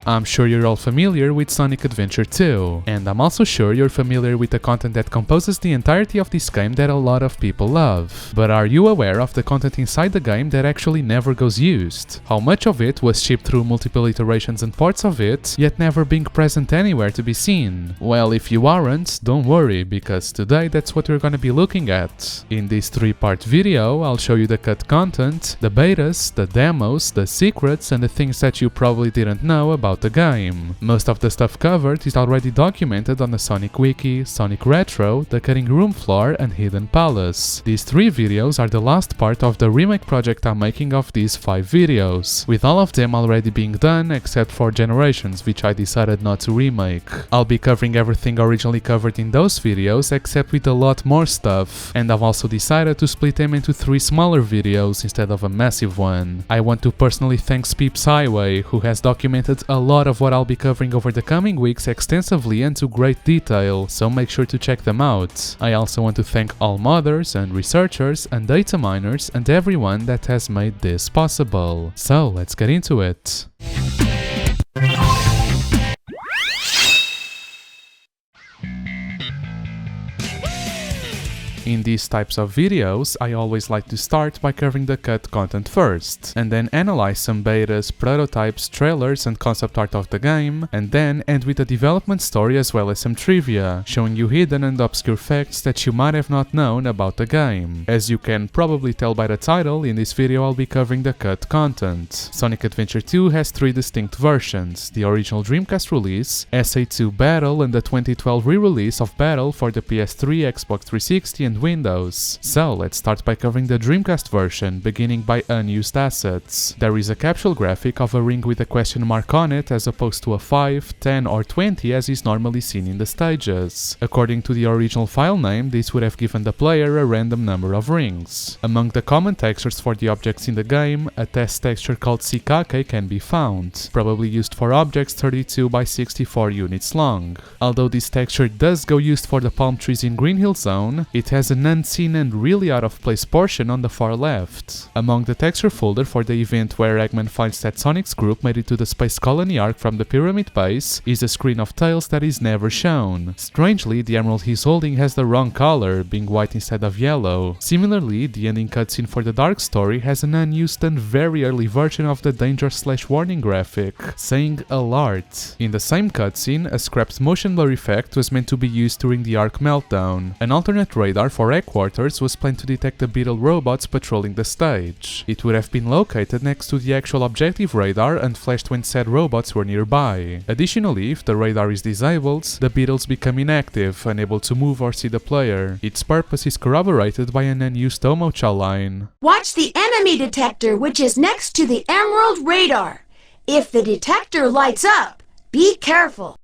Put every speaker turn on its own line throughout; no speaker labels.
I'm sure you're all familiar with Sonic Adventure 2, and I'm also sure you're familiar with the content that composes the entirety of this game that a lot of people love. But are you aware of the content inside the game that actually never goes used? How much of it was shipped through multiple iterations and parts of it, yet never being present anywhere to be seen? Well, if you aren't, don't worry, because today that's what we're gonna be looking at. In this 3-part video, I'll show you the cut content, the betas, the demos, the secrets, and the things that you probably didn't know about the game. Most of the stuff covered is already documented on the Sonic Wiki, Sonic Retro, the Cutting Room Floor, and Hidden Palace. These 3 videos are the last part of the remake project I'm making of these 5 videos, with all of them already being done except for Generations, which I decided not to remake. I'll be covering everything originally covered in those videos except with a lot more stuff, and I've also decided to split them into 3 smaller videos instead of a massive one. I want to personally thank Peeps Highway, who has documented a lot of what I'll be covering over the coming weeks extensively and to great detail, so make sure to check them out. I also want to thank all modders and researchers and data miners and everyone that has made this possible. So let's get into it. In these types of videos, I always like to start by covering the cut content first, and then analyze some betas, prototypes, trailers and concept art of the game, and then end with a development story as well as some trivia, showing you hidden and obscure facts that you might have not known about the game. As you can probably tell by the title, in this video I'll be covering the cut content. Sonic Adventure 2 has 3 distinct versions: the original Dreamcast release, SA2 Battle, and the 2012 re-release of Battle for the PS3, Xbox 360 and Windows. So let's start by covering the Dreamcast version, beginning by unused assets. There is a capsule graphic of a ring with a question mark on it as opposed to a 5, 10 or 20 as is normally seen in the stages. According to the original file name, this would have given the player a random number of rings. Among the common textures for the objects in the game, a test texture called Sikake can be found, probably used for objects 32 by 64 units long. Although this texture does go used for the palm trees in Green Hill Zone, it has an unseen and really out of place portion on the far left. Among the texture folder for the event where Eggman finds that Sonic's group made it to the Space Colony arc from the Pyramid Base is a screen of Tails that is never shown. Strangely, the emerald he's holding has the wrong color, being white instead of yellow. Similarly, the ending cutscene for the Dark Story has an unused and very early version of the danger/warning graphic, saying alert. In the same cutscene, a scrapped motion blur effect was meant to be used during the arc meltdown. An alternate radar for headquarters was planned to detect the Beetle robots patrolling the stage. It would have been located next to the actual objective radar and flashed when said robots were nearby. Additionally, if the radar is disabled, the Beetles become inactive, unable to move or see the player. Its purpose is corroborated by an unused Omocha line.
Watch the enemy detector, which is next to the emerald radar. If the detector lights up, be careful.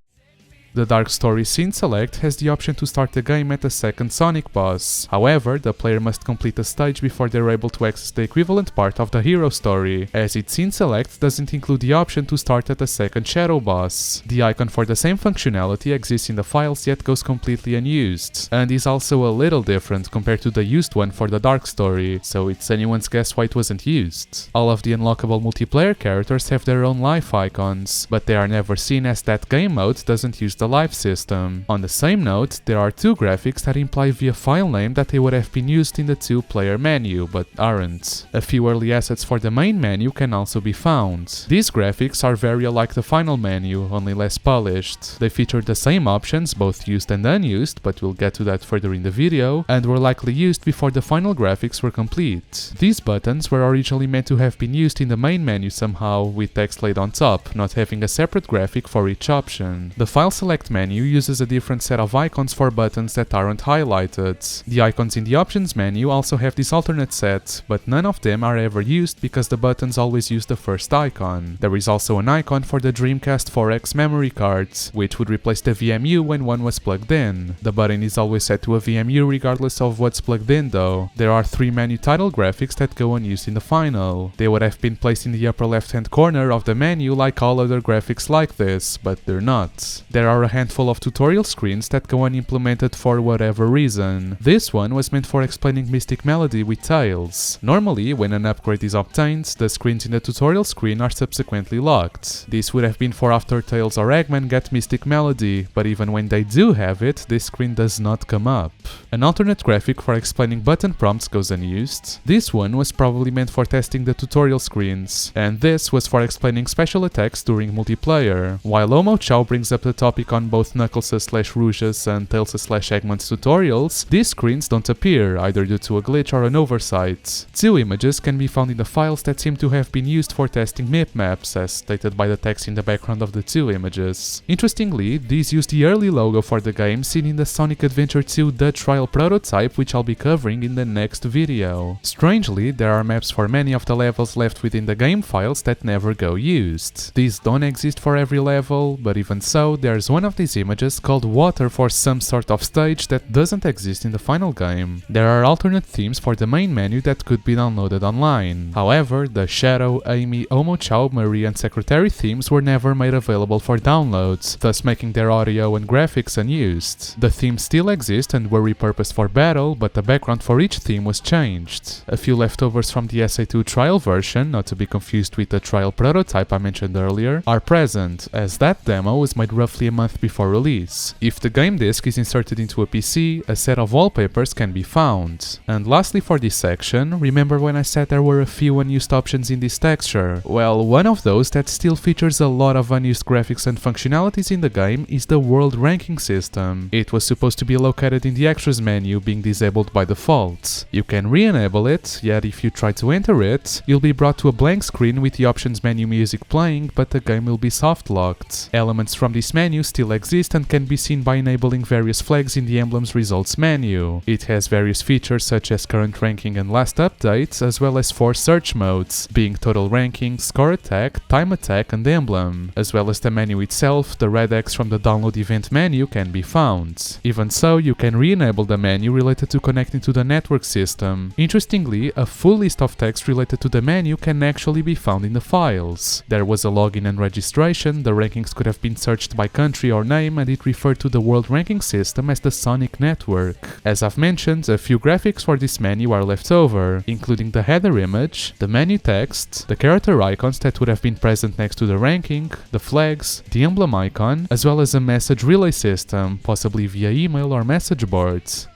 The Dark Story Scene Select has the option to start the game at the second Sonic boss. However, the player must complete a stage before they're able to access the equivalent part of the hero story, as its Scene Select doesn't include the option to start at the second Shadow boss. The icon for the same functionality exists in the files yet goes completely unused, and is also a little different compared to the used one for the Dark Story, so it's anyone's guess why it wasn't used. All of the unlockable multiplayer characters have their own life icons, but they are never seen as that game mode doesn't use the life system. On the same note, there are 2 graphics that imply via file name that they would have been used in the 2-player menu, but aren't. A few early assets for the main menu can also be found. These graphics are very alike the final menu, only less polished. They feature the same options, both used and unused, but we'll get to that further in the video, and were likely used before the final graphics were complete. These buttons were originally meant to have been used in the main menu somehow, with text laid on top, not having a separate graphic for each option. The file select menu uses a different set of icons for buttons that aren't highlighted. The icons in the options menu also have this alternate set, but none of them are ever used because the buttons always use the first icon. There is also an icon for the Dreamcast 4X memory cards, which would replace the VMU when one was plugged in. The button is always set to a VMU regardless of what's plugged in though. There are 3 menu title graphics that go unused in the final. They would have been placed in the upper left hand corner of the menu like all other graphics like this, but they're not. There are are a handful of tutorial screens that go unimplemented for whatever reason. This one was meant for explaining Mystic Melody with Tails. Normally, when an upgrade is obtained, the screens in the tutorial screen are subsequently locked. This would have been for after Tails or Eggman get Mystic Melody, but even when they do have it, this screen does not come up. An alternate graphic for explaining button prompts goes unused. This one was probably meant for testing the tutorial screens, and this was for explaining special attacks during multiplayer. While Omo Chow brings up the topic on both Knuckles'/Rouge's and Tails'/Eggman's tutorials, these screens don't appear, either due to a glitch or an oversight. Two images can be found in the files that seem to have been used for testing MIP maps, as stated by the text in the background of the two images. Interestingly, these use the early logo for the game seen in the Sonic Adventure 2 The Trial prototype, which I'll be covering in the next video. Strangely, there are maps for many of the levels left within the game files that never go used. These don't exist for every level, but even so, there's one of these images called Water for some sort of stage that doesn't exist in the final game. There are alternate themes for the main menu that could be downloaded online. However, the Shadow, Amy, Omo Chow, Marie and Secretary themes were never made available for downloads, thus making their audio and graphics unused. The themes still exist and were repurposed for battle, but the background for each theme was changed. A few leftovers from the SA2 trial version, not to be confused with the trial prototype I mentioned earlier, are present, as that demo was made roughly a month before release. If the game disc is inserted into a PC, a set of wallpapers can be found. And lastly for this section, remember when I said there were a few unused options in this texture? Well, one of those that still features a lot of unused graphics and functionalities in the game is the world ranking system. It was supposed to be located in the extras menu, being disabled by default. You can re-enable it, yet if you try to enter it, you'll be brought to a blank screen with the options menu music playing, but the game will be soft locked. Elements from this menu still exist and can be seen by enabling various flags in the emblem's results menu. It has various features such as current ranking and last updates, as well as 4 search modes, being total ranking, score attack, time attack and emblem. As well as the menu itself, the red X from the download event menu can be found. Even so, you can re-enable the menu related to connecting to the network system. Interestingly, a full list of text related to the menu can actually be found in the files. There was a login and registration, the rankings could have been searched by country or name, and it referred to the world ranking system as the Sonic Network. As I've mentioned, a few graphics for this menu are left over, including the header image, the menu text, the character icons that would have been present next to the ranking, the flags, the emblem icon, as well as a message relay system, possibly via email or message boards.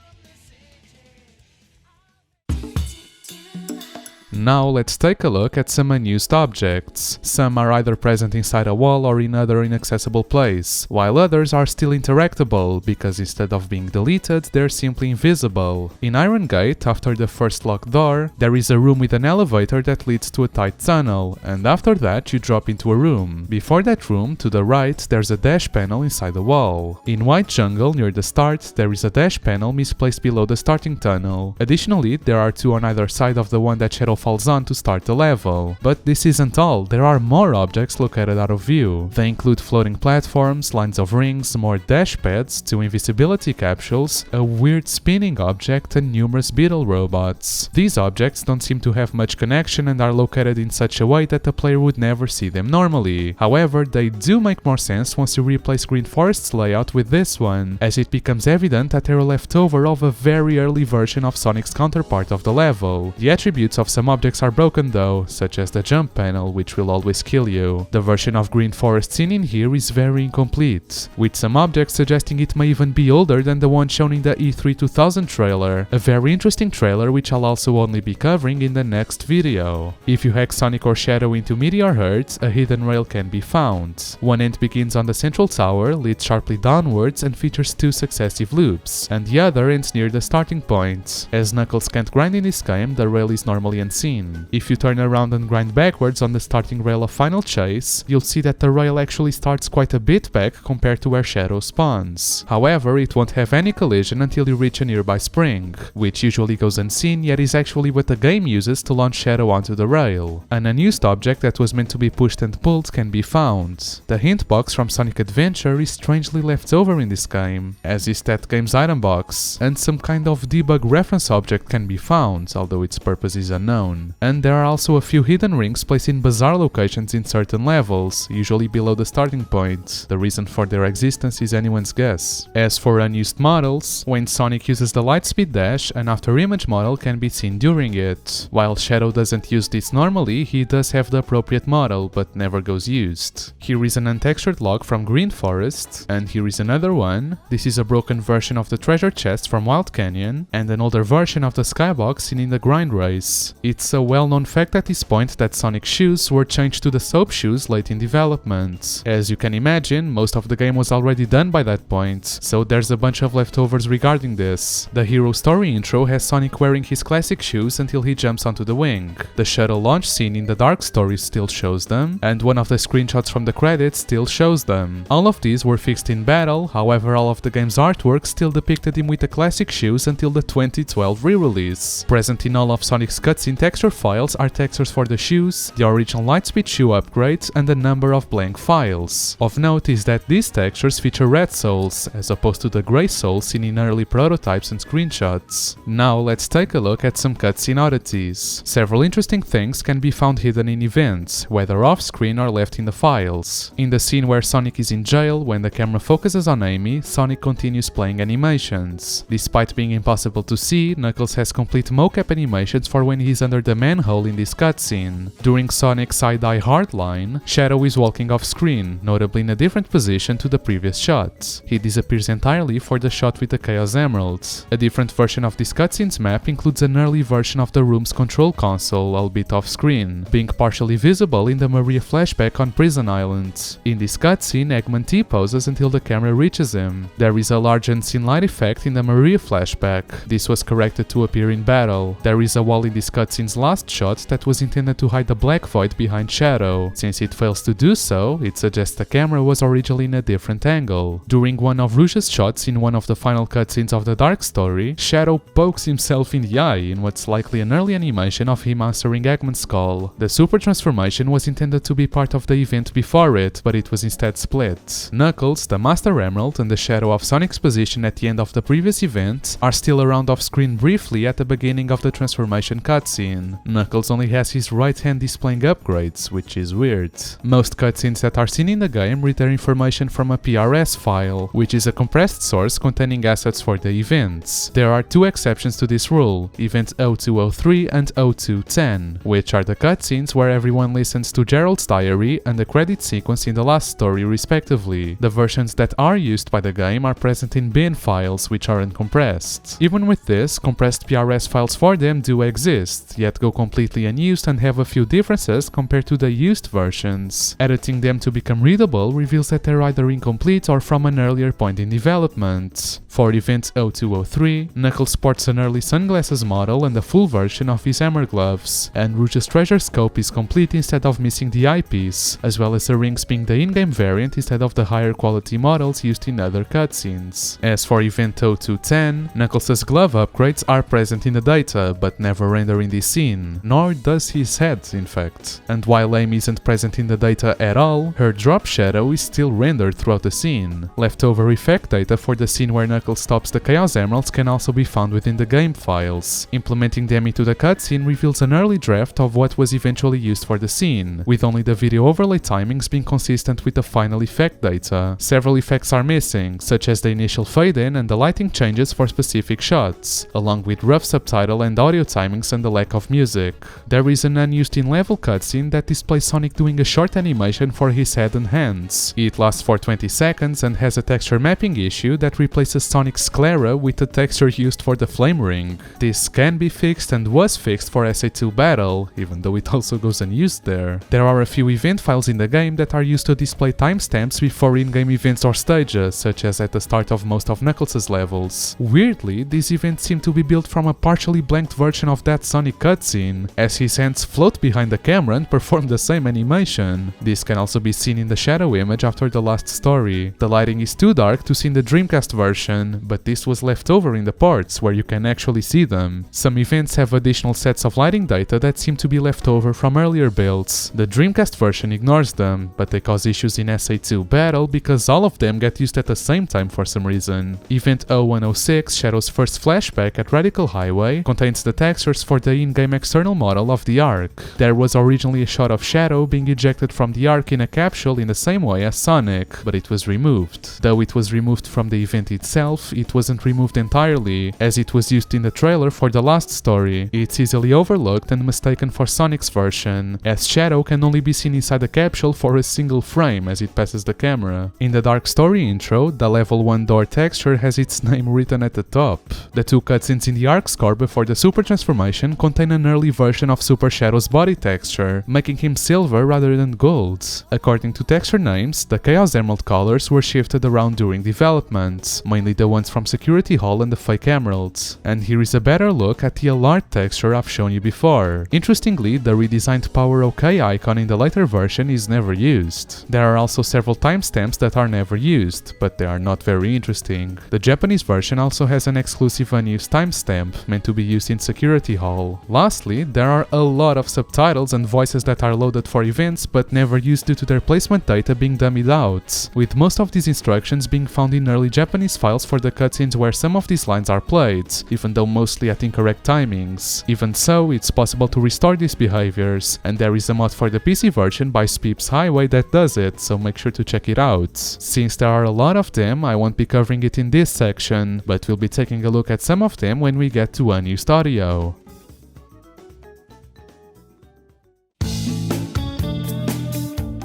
Now let's take a look at some unused objects. Some are either present inside a wall or in other inaccessible place, while others are still interactable, because instead of being deleted, they're simply invisible. In Iron Gate, after the first locked door, there is a room with an elevator that leads to a tight tunnel, and after that you drop into a room. Before that room, to the right, there's a dash panel inside the wall. In White Jungle, near the start, there is a dash panel misplaced below the starting tunnel. Additionally, there are 2 on either side of the one that Shadow falls on to start the level. But this isn't all, there are more objects located out of view. They include floating platforms, lines of rings, more dash pads, 2 invisibility capsules, a weird spinning object and numerous beetle robots. These objects don't seem to have much connection and are located in such a way that the player would never see them normally. However, they do make more sense once you replace Green Forest's layout with this one, as it becomes evident that they're left over of a very early version of Sonic's counterpart of the level. The attributes of some objects are broken though, such as the jump panel, which will always kill you. The version of Green Forest seen in here is very incomplete, with some objects suggesting it may even be older than the one shown in the E3 2000 trailer, a very interesting trailer which I'll also only be covering in the next video. If you hack Sonic or Shadow into Meteor Herds, a hidden rail can be found. One end begins on the central tower, leads sharply downwards and features 2 successive loops, and the other ends near the starting point. As Knuckles can't grind in this game, the rail is normally unseen. If you turn around and grind backwards on the starting rail of Final Chase, you'll see that the rail actually starts quite a bit back compared to where Shadow spawns. However, it won't have any collision until you reach a nearby spring, which usually goes unseen, yet is actually what the game uses to launch Shadow onto the rail. An unused object that was meant to be pushed and pulled can be found. The hint box from Sonic Adventure is strangely left over in this game, as is that game's item box, and some kind of debug reference object can be found, although its purpose is unknown. down. And there are also a few hidden rings placed in bizarre locations in certain levels, usually below the starting point. The reason for their existence is anyone's guess. As for unused models, when Sonic uses the Lightspeed Dash, an after image model can be seen during it. While Shadow doesn't use this normally, he does have the appropriate model, but never goes used. Here is an untextured log from Green Forest, and here is another one. This is a broken version of the treasure chest from Wild Canyon, and an older version of the skybox seen in the Grind Race. It's a well-known fact at this point that Sonic's shoes were changed to the soap shoes late in development. As you can imagine, most of the game was already done by that point, so there's a bunch of leftovers regarding this. The hero story intro has Sonic wearing his classic shoes until he jumps onto the wing. The shuttle launch scene in the Dark Story still shows them, and one of the screenshots from the credits still shows them. All of these were fixed in battle, however all of the game's artwork still depicted him with the classic shoes until the 2012 re-release. Present in all of Sonic's cutscene texture files are textures for the shoes, the original Lightspeed shoe upgrades, and a number of blank files. Of note is that these textures feature red souls, as opposed to the grey souls seen in early prototypes and screenshots. Now let's take a look at some cutscene oddities. Several interesting things can be found hidden in events, whether off-screen or left in the files. In the scene where Sonic is in jail, when the camera focuses on Amy, Sonic continues playing animations. Despite being impossible to see, Knuckles has complete mocap animations for when he's under the manhole in this cutscene. During Sonic's side-eye hardline, Shadow is walking off-screen, notably in a different position to the previous shot. He disappears entirely for the shot with the Chaos Emeralds. A different version of this cutscene's map includes an early version of the room's control console, albeit off-screen, being partially visible in the Maria flashback on Prison Island. In this cutscene, Eggman T-poses until the camera reaches him. There is a large unseen light effect in the Maria flashback. This was corrected to appear in battle. There is a wall in this cutscene's last shot that was intended to hide the black void behind Shadow. Since it fails to do so, it suggests the camera was originally in a different angle. During one of Rouge's shots in one of the final cutscenes of the Dark Story, Shadow pokes himself in the eye in what's likely an early animation of him answering Eggman's call. The super transformation was intended to be part of the event before it, but it was instead split. Knuckles, the Master Emerald, and the shadow of Sonic's position at the end of the previous event are still around off-screen briefly at the beginning of the transformation cutscene. Knuckles only has his right hand displaying upgrades, which is weird. Most cutscenes that are seen in the game read their information from a PRS file, which is a compressed source containing assets for the events. There are two exceptions to this rule, Event 0203 and 0210, which are the cutscenes where everyone listens to Gerald's diary and the credit sequence in the last story respectively. The versions that are used by the game are present in bin files, which are uncompressed. Even with this, compressed PRS files for them do exist, yet go completely unused and have a few differences compared to the used versions. Editing them to become readable reveals that they're either incomplete or from an earlier point in development. For Event 0203, Knuckles sports an early sunglasses model and a full version of his hammer gloves, and Rouge's treasure scope is complete instead of missing the eyepiece, as well as the rings being the in-game variant instead of the higher quality models used in other cutscenes. As for Event 0210, Knuckles' glove upgrades are present in the data, but never render in this scene, nor does his head in fact. And while Amy isn't present in the data at all, her drop shadow is still rendered throughout the scene. Leftover effect data for the scene where Knuckles stops the Chaos Emeralds can also be found within the game files. Implementing them into the cutscene reveals an early draft of what was eventually used for the scene, with only the video overlay timings being consistent with the final effect data. Several effects are missing, such as the initial fade-in and the lighting changes for specific shots, along with rough subtitle and audio timings and the lack of music. There is an unused in-level cutscene that displays Sonic doing a short animation for his head and hands. It lasts for 20 seconds and has a texture mapping issue that replaces Sonic's sclera with the texture used for the flame ring. This can be fixed and was fixed for SA2 Battle, even though it also goes unused there. There are a few event files in the game that are used to display timestamps before in-game events or stages, such as at the start of most of Knuckles' levels. Weirdly, these events seem to be built from a partially blanked version of that Sonic cutscene, as his hands float behind the camera and perform the same animation. This can also be seen in the shadow image after the last story. The lighting is too dark to see in the Dreamcast version, but this was left over in the ports where you can actually see them. Some events have additional sets of lighting data that seem to be left over from earlier builds. The Dreamcast version ignores them, but they cause issues in SA2 Battle because all of them get used at the same time for some reason. Event 0106, Shadow's first flashback at Radical Highway, contains the textures for the in-game in-game external model of the Ark. There was originally a shot of Shadow being ejected from the Ark in a capsule in the same way as Sonic, but it was removed. Though it was removed from the event itself, it wasn't removed entirely, as it was used in the trailer for the last story. It's easily overlooked and mistaken for Sonic's version, as Shadow can only be seen inside the capsule for a single frame as it passes the camera. In the Dark Story intro, the level 1 door texture has its name written at the top. The two cutscenes in the Ark score before the Super transformation contain an early version of Super Shadow's body texture, making him silver rather than gold. According to texture names, the Chaos Emerald colors were shifted around during development, mainly the ones from Security Hall and the Fake Emeralds. And here is a better look at the Alert texture I've shown you before. Interestingly, the redesigned Power OK icon in the later version is never used. There are also several timestamps that are never used, but they are not very interesting. The Japanese version also has an exclusive unused timestamp, meant to be used in Security Hall. Lastly, there are a lot of subtitles and voices that are loaded for events but never used due to their placement data being dummied out, with most of these instructions being found in early Japanese files for the cutscenes where some of these lines are played, even though mostly at incorrect timings. Even so, it's possible to restore these behaviors, and there is a mod for the PC version by Speeps Highway that does it, so make sure to check it out. Since there are a lot of them, I won't be covering it in this section, but we'll be taking a look at some of them when we get to Unused Audio.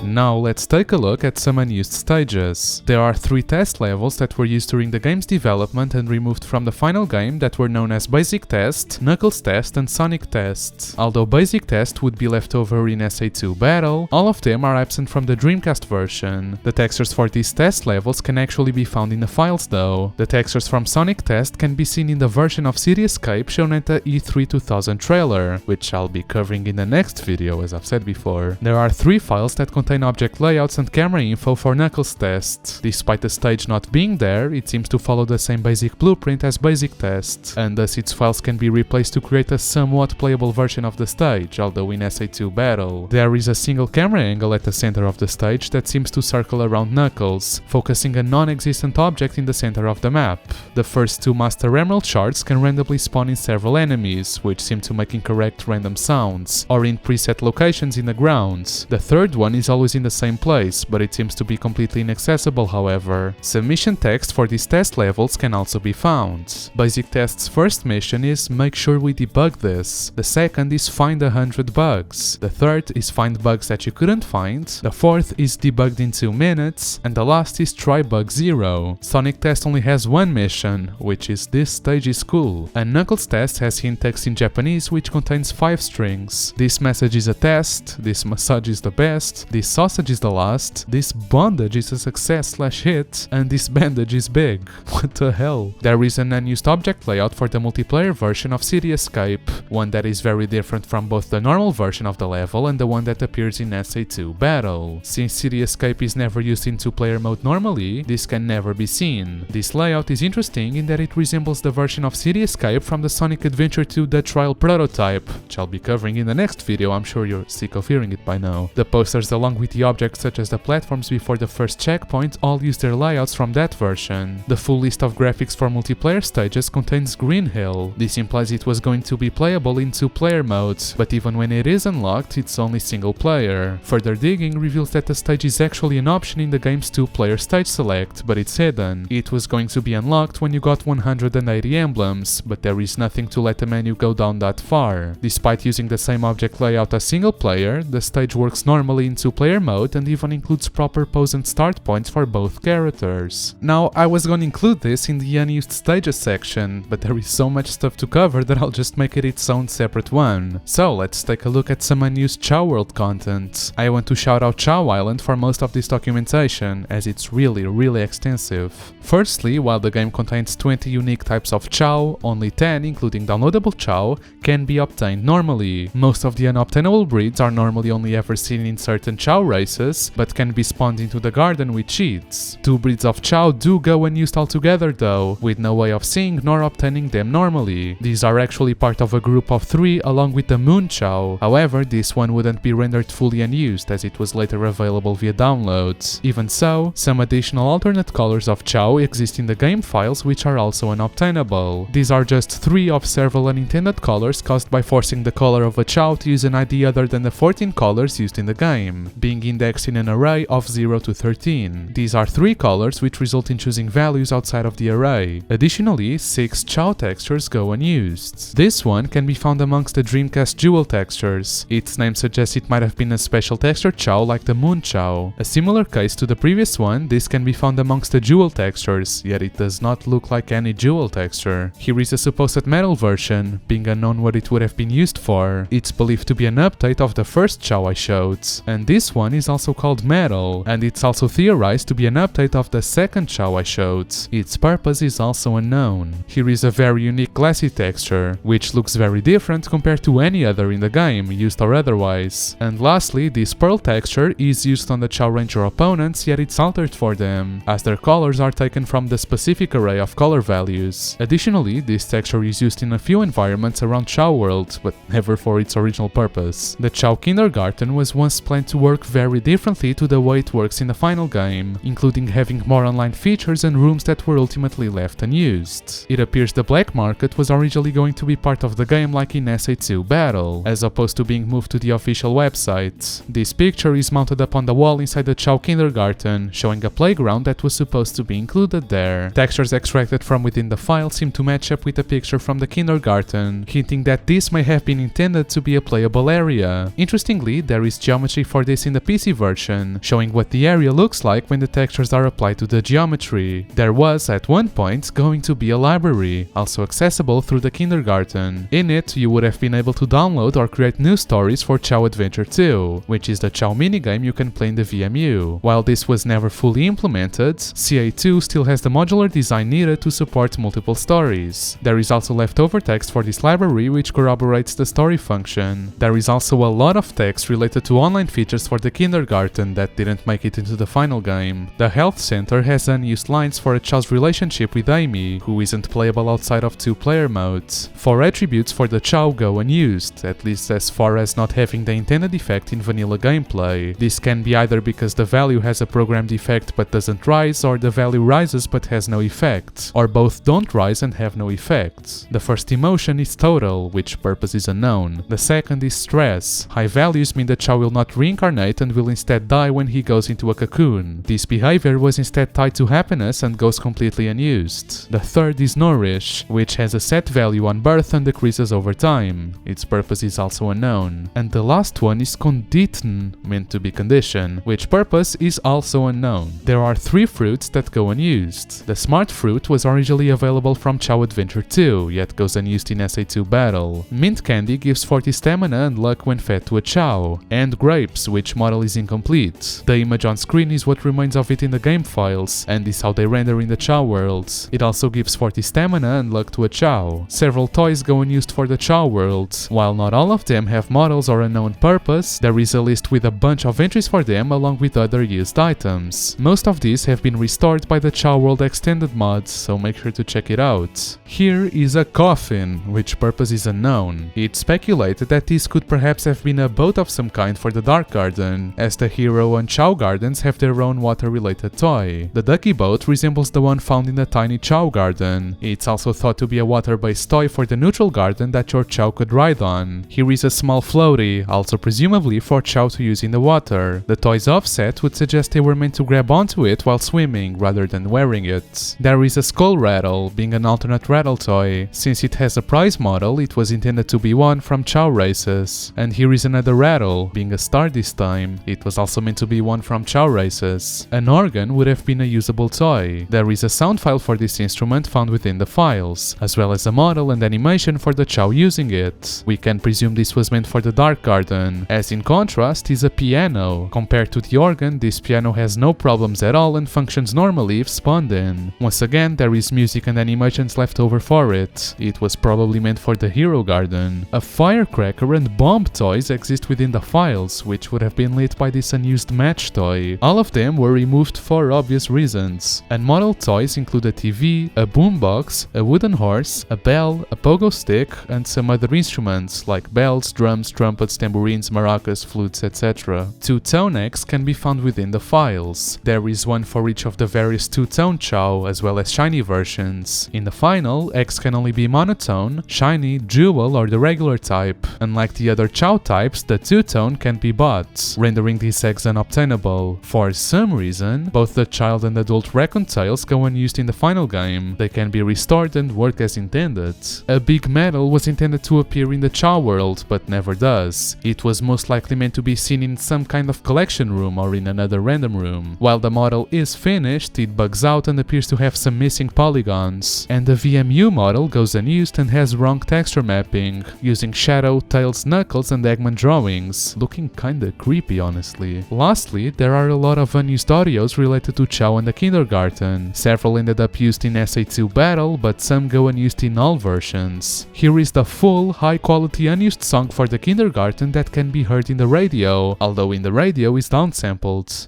Now let's take a look at some unused stages. There are 3 test levels that were used during the game's development and removed from the final game that were known as Basic Test, Knuckles Test and Sonic Test. Although Basic Test would be left over in SA2 Battle, all of them are absent from the Dreamcast version. The textures for these test levels can actually be found in the files though. The textures from Sonic Test can be seen in the version of City Escape shown at the E3 2000 trailer, which I'll be covering in the next video as I've said before. There are 3 files that contain object layouts and camera info for Knuckles Test. Despite the stage not being there, it seems to follow the same basic blueprint as Basic Test, and thus its files can be replaced to create a somewhat playable version of the stage, although in SA2 Battle. There is a single camera angle at the center of the stage that seems to circle around Knuckles, focusing a non-existent object in the center of the map. The first 2 Master Emerald shards can randomly spawn in several enemies, which seem to make incorrect random sounds, or in preset locations in the ground. The third one is always in the same place, but it seems to be completely inaccessible however. Submission text for these test levels can also be found. Basic Test's first mission is make sure we debug this. The second is find 100 bugs. The third is find bugs that you couldn't find. The fourth is debugged in 2 minutes. And the last is try bug 0. Sonic Test only has one mission, which is this stage is cool. And Knuckles Test has hint text in Japanese which contains 5 strings. This message is a test, this massage is the best, this sausage is the last, this bondage is a success/hit, and this bandage is big. What the hell? There is an unused object layout for the multiplayer version of City Escape, one that is very different from both the normal version of the level and the one that appears in SA2 Battle. Since City Escape is never used in 2-player mode normally, this can never be seen. This layout is interesting in that it resembles the version of City Escape from the Sonic Adventure 2 The Trial prototype, which I'll be covering in the next video. I'm sure you're sick of hearing it by now. The posters along with the objects such as the platforms before the first checkpoint all use their layouts from that version. The full list of graphics for multiplayer stages contains Green Hill. This implies it was going to be playable in 2-player mode, but even when it is unlocked, it's only single player. Further digging reveals that the stage is actually an option in the game's 2-player stage select, but it's hidden. It was going to be unlocked when you got 180 emblems, but there is nothing to let the menu go down that far. Despite using the same object layout as single player, the stage works normally in 2-player mode and even includes proper pose and start points for both characters. Now, I was gonna include this in the unused stages section, but there is so much stuff to cover that I'll just make it its own separate one. So let's take a look at some unused Chow World content. I want to shout out Chow Island for most of this documentation, as it's really extensive. Firstly, while the game contains 20 unique types of Chow, only 10, including downloadable Chow, can be obtained normally. Most of the unobtainable breeds are normally only ever seen in certain Chow races, but can be spawned into the garden with cheats. 2 breeds of chow do go unused altogether though, with no way of seeing nor obtaining them normally. These are actually part of a group of 3 along with the moon chow, however this one wouldn't be rendered fully unused as it was later available via downloads. Even so, some additional alternate colors of chow exist in the game files which are also unobtainable. These are just 3 of several unintended colors caused by forcing the color of a chow to use an ID other than the 14 colors used in the game, being indexed in an array of 0 to 13. These are 3 colors which result in choosing values outside of the array. Additionally, 6 chow textures go unused. This one can be found amongst the Dreamcast jewel textures. Its name suggests it might have been a special texture chow like the moon chow. A similar case to the previous one, this can be found amongst the jewel textures, yet it does not look like any jewel texture. Here is a supposed metal version, being unknown what it would have been used for. It's believed to be an update of the first chow I showed, and this one is also called metal, and it's also theorized to be an update of the second chow I showed. Its purpose is also unknown. Here is a very unique glassy texture, which looks very different compared to any other in the game, used or otherwise. And lastly, this pearl texture is used on the chow ranger opponents, yet it's altered for them, as their colors are taken from the specific array of color values. Additionally, this texture is used in a few environments around Chow World, but never for its original purpose. The Chow Kindergarten was once planned to work very differently to the way it works in the final game, including having more online features and rooms that were ultimately left unused. It appears the black market was originally going to be part of the game like in SA2 Battle, as opposed to being moved to the official website. This picture is mounted up on the wall inside the Chow Kindergarten, showing a playground that was supposed to be included there. Textures extracted from within the file seem to match up with the picture from the kindergarten, hinting that this may have been intended to be a playable area. Interestingly, there is geometry for this in the PC version, showing what the area looks like when the textures are applied to the geometry. There was, at one point, going to be a library, also accessible through the kindergarten. In it, you would have been able to download or create new stories for Chow Adventure 2, which is the Chow minigame you can play in the VMU. While this was never fully implemented, CA2 still has the modular design needed to support multiple stories. There is also leftover text for this library which corroborates the story function. There is also a lot of text related to online features for the kindergarten that didn't make it into the final game. The health center has unused lines for a chow's relationship with Amy, who isn't playable outside of 2-player modes. 4 attributes for the chow go unused, at least as far as not having the intended effect in vanilla gameplay. This can be either because the value has a programmed effect but doesn't rise, or the value rises but has no effect, or both don't rise and have no effect. The first emotion is total, which purpose is unknown. The second is stress. High values mean the chow will not reincarnate and will instead die when he goes into a cocoon. This behavior was instead tied to happiness and goes completely unused. The third is nourish, which has a set value on birth and decreases over time. Its purpose is also unknown. And the last one is conditen, meant to be condition, which purpose is also unknown. There are 3 fruits that go unused. The smart fruit was originally available from Chow Adventure 2, yet goes unused in SA2 Battle. Mint candy gives 40 stamina and luck when fed to a chow, and grapes, which model is incomplete. The image on screen is what remains of it in the game files, and is how they render in the Chow worlds. It also gives 40 stamina and luck to a chow. Several toys go unused for the Chow worlds. While not all of them have models or a known purpose, there is a list with a bunch of entries for them along with other used items. Most of these have been restored by the Chow World Extended mods, so make sure to check it out. Here is a coffin, which purpose is unknown. It's speculated that this could perhaps have been a boat of some kind for the Dark Garden, as the Hero and Chow Gardens have their own water-related toy. The Ducky Boat resembles the one found in the tiny Chow Garden. It's also thought to be a water-based toy for the Neutral Garden that your Chow could ride on. Here is a small floaty, also presumably for Chow to use in the water. The toy's offset would suggest they were meant to grab onto it while swimming, rather than wearing it. There is a skull rattle, being an alternate rattle toy. Since it has a prize model, it was intended to be one from Chow races. And here is another rattle, being a star this time. It was also meant to be one from Chow races. An organ would have been a usable toy. There is a sound file for this instrument found within the files, as well as a model and animation for the Chow using it. We can presume this was meant for the Dark Garden, as in contrast is a piano. Compared to the organ, this piano has no problems at all and functions normally if spawned in. Once again, there is music and animations left over for it. It was probably meant for the Hero Garden. A firecracker and bomb toys exist within the files, which would have been been lit by this unused match toy. All of them were removed for obvious reasons. Unmodeled toys include a TV, a boombox, a wooden horse, a bell, a pogo stick, and some other instruments like bells, drums, trumpets, tambourines, maracas, flutes, etc. 2-tone eggs can be found within the files. There is one for each of the various 2-tone Chow, as well as shiny versions. In the final, eggs can only be monotone, shiny, jewel, or the regular type. Unlike the other Chow types, the 2-tone can be bought, rendering these eggs unobtainable. For some reason, both the child and adult raccoon tails go unused in the final game. They can be restored and work as intended. A big medal was intended to appear in the Chow world, but never does. It was most likely meant to be seen in some kind of collection room or in another random room. While the model is finished, it bugs out and appears to have some missing polygons. And the VMU model goes unused and has wrong texture mapping, using Shadow, Tails, Knuckles, and Eggman drawings. Looking kinda creepy, honestly. Lastly, there are a lot of unused audios related to Chow and the kindergarten. Several ended up used in SA2 Battle, but some go unused in all versions. Here is the full, high-quality unused song for the kindergarten that can be heard in the radio, although in the radio is downsampled.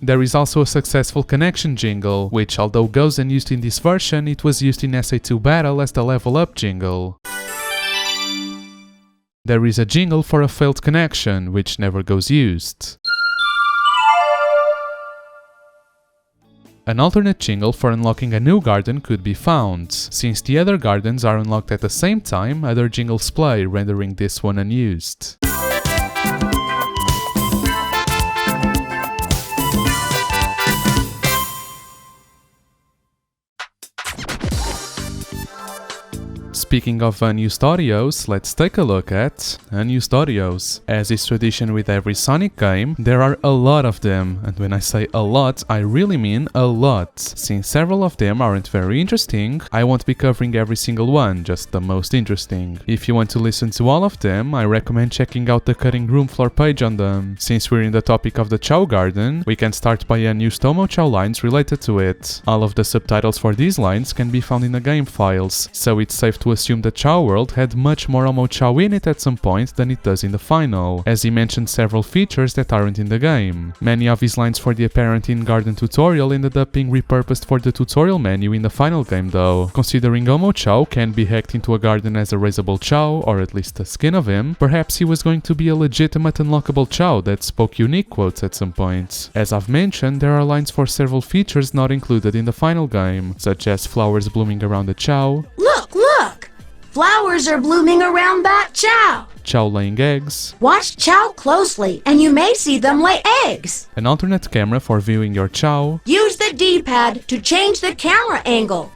There is also a successful connection jingle, which although goes unused in this version, it was used in SA2 Battle as the level up jingle. There is a jingle for a failed connection, which never goes used. An alternate jingle for unlocking a new garden could be found. Since the other gardens are unlocked at the same time, other jingles play, rendering this one unused. Speaking of unused audios, let's take a look at unused audios. As is tradition with every Sonic game, there are a lot of them, and when I say a lot, I really mean a lot. Since several of them aren't very interesting, I won't be covering every single one, just the most interesting. If you want to listen to all of them, I recommend checking out the Cutting Room Floor page on them. Since we're in the topic of the Chow Garden, we can start by unused Tomo Chow lines related to it. All of the subtitles for these lines can be found in the game files, so it's safe to assume the Chow world had much more Omo Chow in it at some point than it does in the final, as he mentioned several features that aren't in the game. Many of his lines for the apparent in-garden tutorial ended up being repurposed for the tutorial menu in the final game though. Considering Omo Chow can be hacked into a garden as a raisable Chow, or at least a skin of him, perhaps he was going to be a legitimate unlockable Chow that spoke unique quotes at some point. As I've mentioned, there are lines for several features not included in the final game, such as flowers blooming around the Chow.
Look, look! Flowers are blooming around that Chow.
Chow laying eggs.
Watch Chow closely and you may see them lay eggs.
An alternate camera for viewing your Chow.
Use the D-pad to change the camera angle.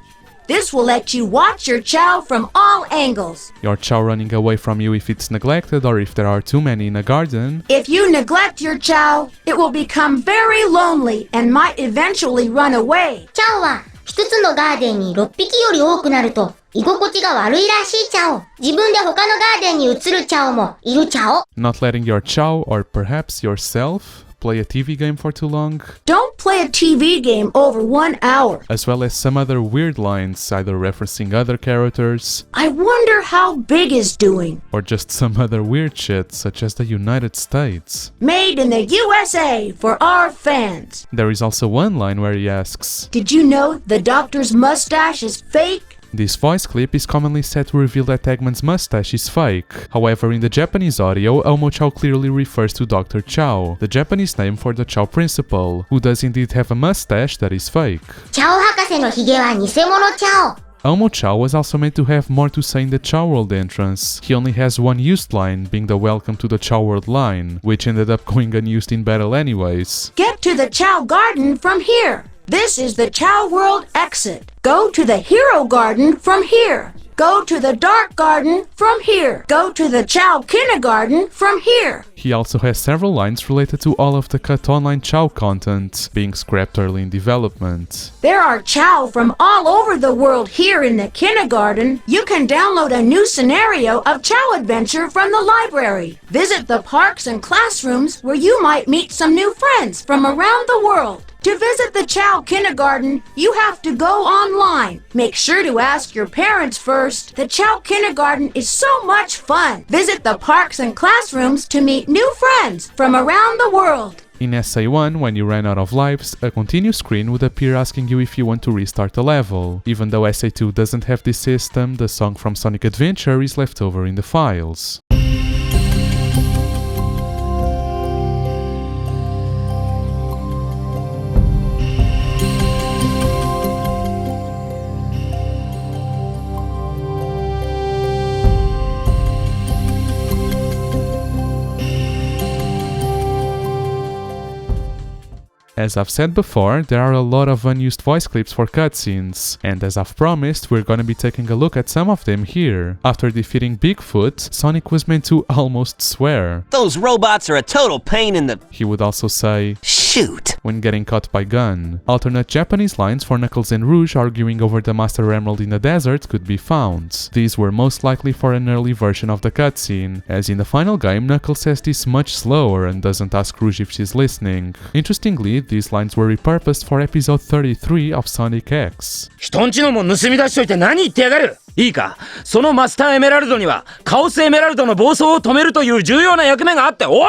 This will let you watch your Chow from all angles.
Your Chow running away from you if it's neglected or if there are too many in a garden.
If you neglect your Chow, it will become very lonely and might eventually run away.
チャオは一つのガーデンに6匹より多くなると居心地が悪いらしいチャオ。自分で他のガーデンに移るチャオもいるチャオ。
Not letting your Chow, or perhaps yourself, play a TV game for too long.
Don't play a TV game over 1 hour.
As well as some other weird lines, either referencing other characters.
I wonder how Big is doing.
Or just some other weird shit, such as the United States.
Made in the USA for our fans.
There is also one line where he asks,
Did you know the doctor's mustache is fake?
This voice clip is commonly said to reveal that Eggman's mustache is fake. However, in the Japanese audio, Omo Chow clearly refers to Dr. Chow, the Japanese name for the Chow principal, who does indeed have a mustache that is fake.
チャオ博士のヒゲは偽物チャオ。
Omo Chow was also meant to have more to say in the Chow World entrance. He only has one used line, being the Welcome to the Chow World line, which ended up going unused in battle anyways.
Get to the Chow Garden from here. This is the Chow World exit. Go to the Hero Garden from here. Go to the Dark Garden from here. Go to the Chow Kindergarten from here.
He also has several lines related to all of the Cut Online Chow content being scrapped early in development.
There are Chow from all over the world here in the kindergarten. You can download a new scenario of Chow Adventure from the library. Visit the parks and classrooms where you might meet some new friends from around the world. To visit the Chow Kindergarten, you have to go online. Make sure to ask your parents first. The Chow Kindergarten is so much fun. Visit the parks and classrooms to meet new friends from around the world.
In Essay 1, when you ran out of lives, a continue screen would appear asking you if you want to restart the level. Even though Essay 2 doesn't have this system, the song from Sonic Adventure is left over in the files. As I've said before, there are a lot of unused voice clips for cutscenes, and as I've promised, we're gonna be taking a look at some of them here. After defeating Bigfoot, Sonic was meant to almost swear.
Those robots are a total pain in the...
He would also say,
shoot,
when getting caught by Gun. Alternate Japanese lines for Knuckles and Rouge arguing over the Master Emerald in the desert could be found. These were most likely for an early version of the cutscene, as in the final game, Knuckles says this much slower and doesn't ask Rouge if she's listening. Interestingly, these lines were repurposed for episode 33 of Sonic X.
人んちのもん盗み出しといて何言ってやがる。いいか、そのマスターエメラルドにはカオスエメラルドの暴走を止めるという重要な役目があって、おい、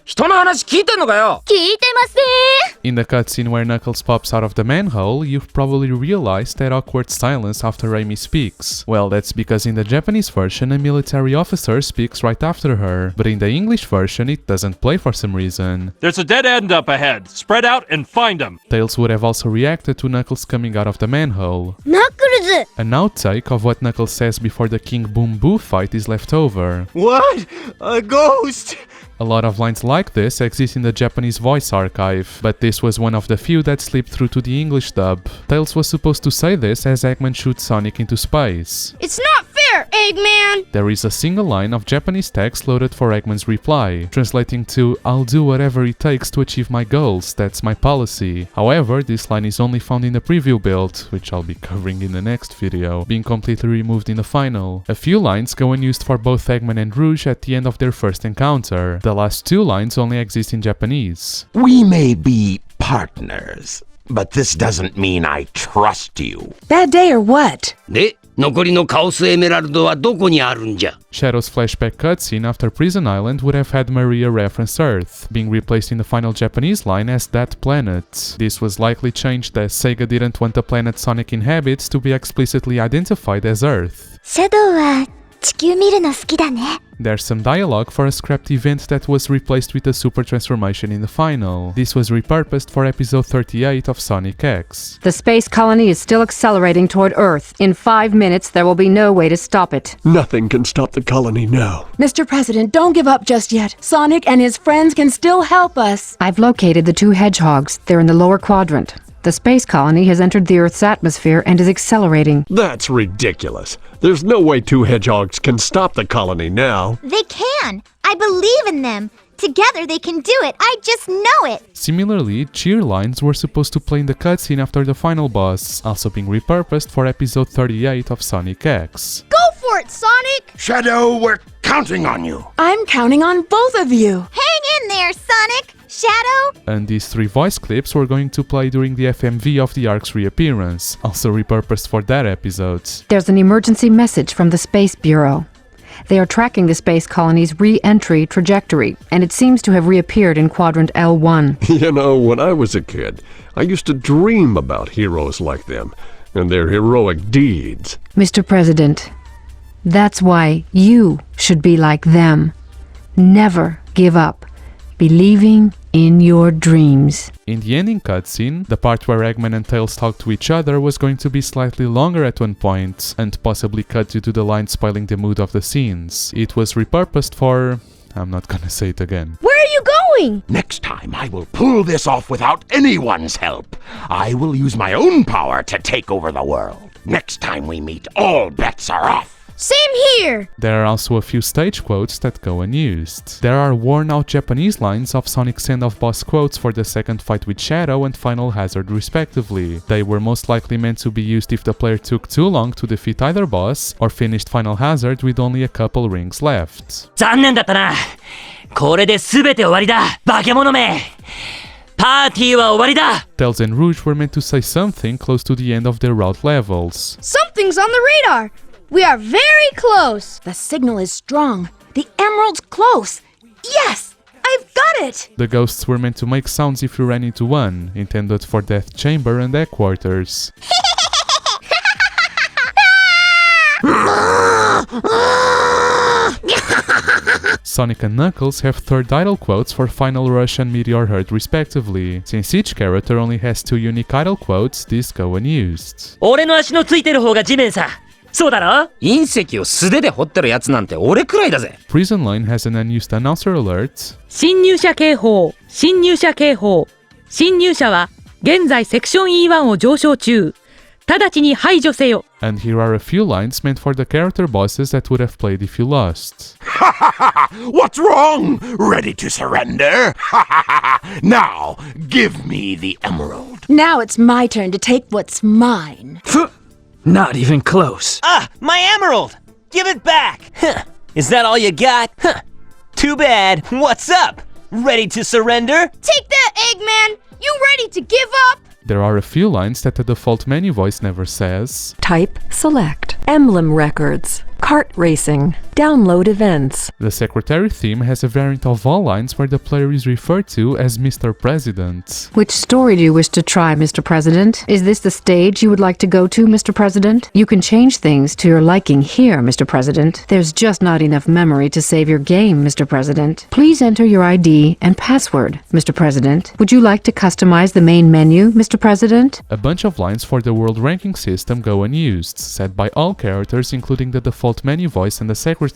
人の話聞いてんのかよ。
聞いてません。
In the cutscene where Knuckles pops out of the manhole, you've probably realized that awkward silence after Amy speaks. Well, that's because in the Japanese version, a military officer speaks right after her, but in the English version, it doesn't play for some reason.
There's a dead end up ahead. Spread out and find him.
Tails would have also reacted to Knuckles coming out of the manhole.
ナックルズ。
An outtake of what Knuckles says before the King Boom Boo fight is left over.
What? A ghost?
A lot of lines like this exist in the Japanese voice archive, but this was one of the few that slipped through to the English dub. Tails was supposed to say this as Eggman shoots Sonic into space.
It's not fair, Eggman!
There is a single line of Japanese text loaded for Eggman's reply, translating to, "I'll do whatever it takes to achieve my goals, that's my policy." However, this line is only found in the preview build, which I'll be covering in the next video, being completely removed in the final. A few lines go unused for both Eggman and Rouge at the end of their first encounter. The last two lines only exist in Japanese.
We may be partners, but this doesn't mean I trust you.
Bad day or what?
で、残りのカオスエメラルドはどこにあるんじゃ。
Shadow's flashback cutscene after Prison Island would have had Maria reference Earth, being replaced in the final Japanese line as that planet. This was likely changed as Sega didn't want the planet Sonic inhabits to be explicitly identified as Earth.
シャドウは地球見るの好きだね。
There's some dialogue for a scrapped event that was replaced with a super transformation in the final. This was repurposed for episode 38 of Sonic X.
The space colony is still accelerating toward Earth. In 5 minutes, there will be no way to stop it.
Nothing can stop the colony now.
Mr. President, don't give up just yet. Sonic and his friends can still help us.
I've located the 2 hedgehogs. They're in the lower quadrant. The space colony has entered the Earth's atmosphere and is accelerating.
That's ridiculous. There's no way 2 hedgehogs can stop the colony now.
They can. I believe in them. Together they can do it. I just know it.
Similarly, cheer lines were supposed to play in the cutscene after the final boss, also being repurposed for episode 38 of Sonic X.
Go for it, Sonic!
Shadow, we're counting on you.
I'm counting on both of you.
Hang in there, Sonic! Shadow!
And these 3 voice clips were going to play during the FMV of the Ark's reappearance, also repurposed for that episode.
There's an emergency message from the Space Bureau. They are tracking the space colony's re-entry trajectory, and it seems to have reappeared in quadrant L1.
You know, when I was a kid, I used to dream about heroes like them and their heroic deeds.
Mr. President, that's why you should be like them. Never give up. Believing in your dreams.
In the ending cutscene, the part where Eggman and Tails talk to each other was going to be slightly longer at one point, and possibly cut due to the line spoiling the mood of the scenes. It was repurposed for... I'm not gonna say it again.
Where are you going?
Next time I will pull this off without anyone's help. I will use my own power to take over the world. Next time we meet, all bets are off.
Same here!
There are also a few stage quotes that go unused. There are worn-out Japanese lines of Sonic's send-off boss quotes for the second fight with Shadow and Final Hazard respectively. They were most likely meant to be used if the player took too long to defeat either boss or finished Final Hazard with only a couple rings left.
残念だったな。これで全て終わりだ、化け物め。パーティーは終わりだ。
Tails and Rouge were meant to say something close to the end of their route levels.
Something's on the radar! We are very close! The signal is strong. The emerald's close. Yes! I've got it!
The ghosts were meant to make sounds if you ran into one, intended for Death Chamber and Headquarters. Sonic and Knuckles have third idle quotes for Final Rush and Meteor Hurt respectively. Since each character only has 2 unique idle quotes, these go unused.
俺の足のついてる方が地面さ。そうだろ？隕石を素手で掘ってるやつなんて俺くらいだぜ。
Prison Line has an unused announcer alert.
侵入者警報、侵入者警報。侵入者は現在セクション E1 を上昇中。直ちに排除せよ。
And here are a few lines meant for the character bosses that would have played if you lost.
What's wrong? Ready to surrender? Now, give me the emerald.
Now it's my turn to take what's mine.
Not even close.
Ah, my emerald! Give it back! Huh. Is that all you got? Huh. Too bad. What's up? Ready to surrender?
Take that, Eggman! You ready to give up?
There are a few lines that the default menu voice never says.
Type select. Emblem records. Kart racing. Download events.
The Secretary theme has a variant of all lines where the player is referred to as Mr. President.
Which story do you wish to try, Mr. President? Is this the stage you would like to go to, Mr. President? You can change things to your liking here, Mr. President. There's just not enough memory to save your game, Mr. President. Please enter your ID and password, Mr. President. Would you like to customize the main menu, Mr. President?
A bunch of lines for the world ranking system go unused, said by all characters including the default menu voice and the Secretary.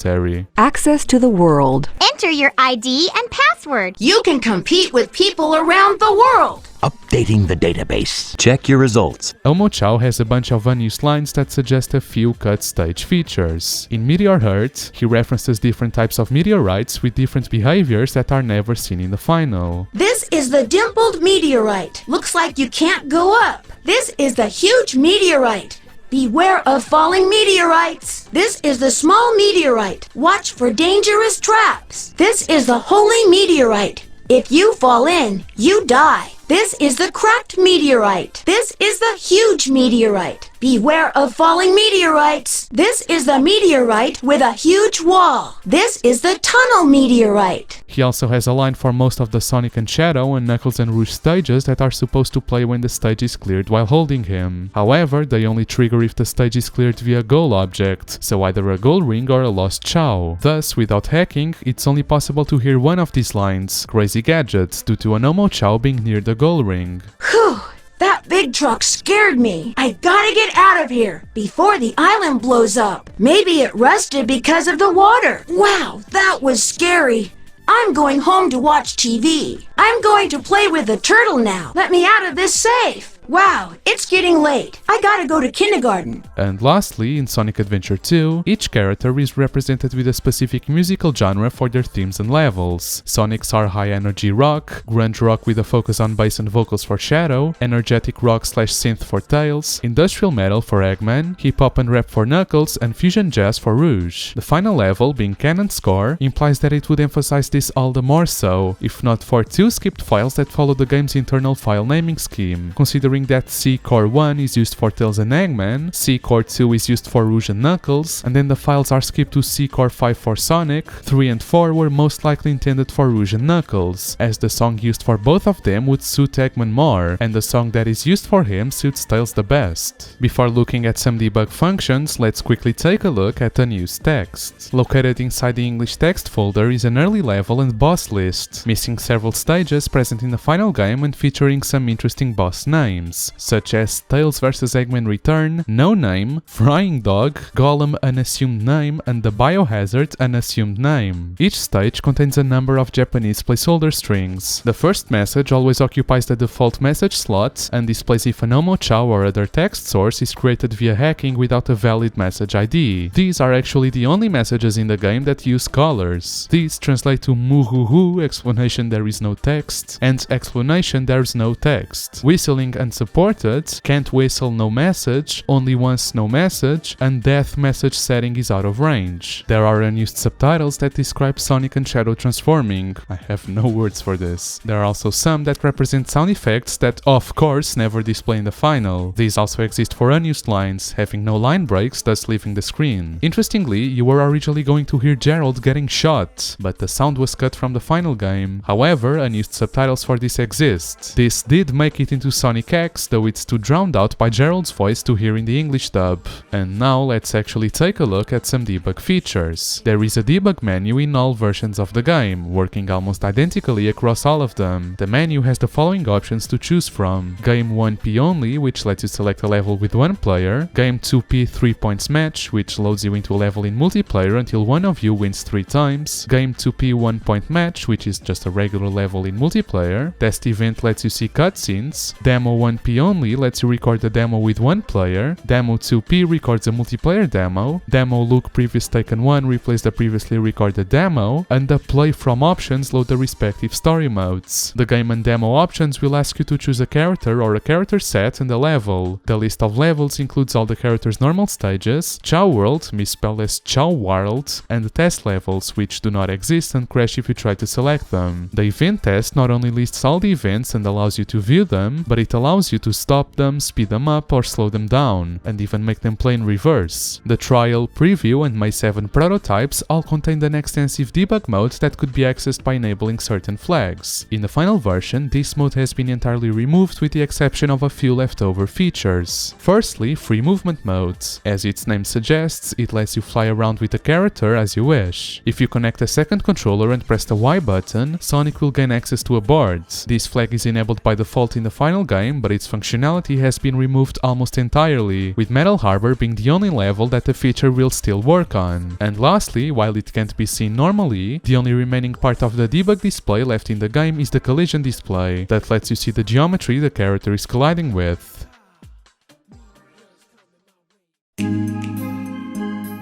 Access to the world.
Enter your ID and password.
You can compete with people around the world.
Updating the database.
Check your results.
Omo Chow has a bunch of unused lines that suggest a few cut stage features. In Meteor Hurt, he references different types of meteorites with different behaviors that are never seen in the final.
This is the dimpled meteorite. Looks like you can't go up. This is the huge meteorite. Beware of falling meteorites. This is the small meteorite. Watch for dangerous traps. This is the holy meteorite. If you fall in, you die. This is the cracked meteorite. This is the huge meteorite. Beware of falling meteorites. This is the meteorite with a huge wall. This is the tunnel meteorite.
He also has a line for most of the Sonic and Shadow and Knuckles and Rouge stages that are supposed to play when the stage is cleared while holding him. However, they only trigger if the stage is cleared via goal object, so either a goal ring or a lost Chow. Thus, without hacking, it's only possible to hear one of these lines, Crazy Gadgets, due to an Omo Chow being near the goal ring.
Whew! That big truck scared me. I gotta get out of here before the island blows up. Maybe it rusted because of the water. Wow, that was scary. I'm going home to watch TV. I'm going to play with the turtle now. Let me out of this safe. Wow, it's getting late. I gotta go to kindergarten.
And lastly, in Sonic Adventure 2, each character is represented with a specific musical genre for their themes and levels. Sonic's are high energy rock, grunge rock with a focus on bass and vocals for Shadow, energetic rock / synth for Tails, industrial metal for Eggman, hip hop and rap for Knuckles, and fusion jazz for Rouge. The final level, being Canon Score, implies that it would emphasize this all the more so, if not for 2 skipped files that follow the game's internal file naming scheme, considering that C Core 1 is used for Tails and Eggman, C Core 2 is used for Rouge and Knuckles, and then the files are skipped to C Core 5 for Sonic. 3 and 4 were most likely intended for Rouge and Knuckles, as the song used for both of them would suit Eggman more, and the song that is used for him suits Tails the best. Before looking at some debug functions, let's quickly take a look at unused text. Located inside the English text folder is an early level and boss list, missing several stages present in the final game and featuring some interesting boss names. names, such as Tails vs Eggman Return, No Name, Frying Dog, Golem Unassumed Name, and the Biohazard Unassumed Name. Each stage contains a number of Japanese placeholder strings. The first message always occupies the default message slot and displays if an omochao or other text source is created via hacking without a valid message ID. These are actually the only messages in the game that use colors. These translate to muhuhu, explanation there is no text, and explanation there's no text. Whistling unsupported, can't whistle no message, only once no message, and death message setting is out of range. There are unused subtitles that describe Sonic and Shadow transforming. I have no words for this. There are also some that represent sound effects that, of course, never display in the final. These also exist for unused lines, having no line breaks, thus leaving the screen. Interestingly, you were originally going to hear Gerald getting shot, but the sound was cut from the final game. However, unused subtitles for this exist. This did make it into Sonic X, though it's too drowned out by Gerald's voice to hear in the English dub. And now let's actually take a look at some debug features. There is a debug menu in all versions of the game, working almost identically across all of them. The menu has the following options to choose from: Game 1P only, which lets you select a level with one player; Game 2P 3 points match, which loads you into a level in multiplayer until one of you wins 3 times; Game 2P 1 point match, which is just a regular level in multiplayer; Test event lets you see cutscenes; Demo 1P only lets you record the demo with one player; Demo 2P records a multiplayer demo; Demo look previous taken 1 replace the previously recorded demo; and the play from options load the respective story modes. The game and demo options will ask you to choose a character or a character set and a level. The list of levels includes all the character's normal stages, Chow World, misspelled as Chow World, and test levels, which do not exist and crash if you try to select them. The event test not only lists all the events and allows you to view them, but it allows you to stop them, speed them up, or slow them down, and even make them play in reverse. The trial, preview, and May 7 prototypes all contained an extensive debug mode that could be accessed by enabling certain flags. In the final version, this mode has been entirely removed with the exception of a few leftover features. Firstly, free movement mode. As its name suggests, it lets you fly around with the character as you wish. If you connect a second controller and press the Y button, Sonic will gain access to a board. This flag is enabled by default in the final game, but its functionality has been removed almost entirely, with Metal Harbor being the only level that the feature will still work on. And lastly, while it can't be seen normally, the only remaining part of the debug display left in the game is the collision display, that lets you see the geometry the character is colliding with.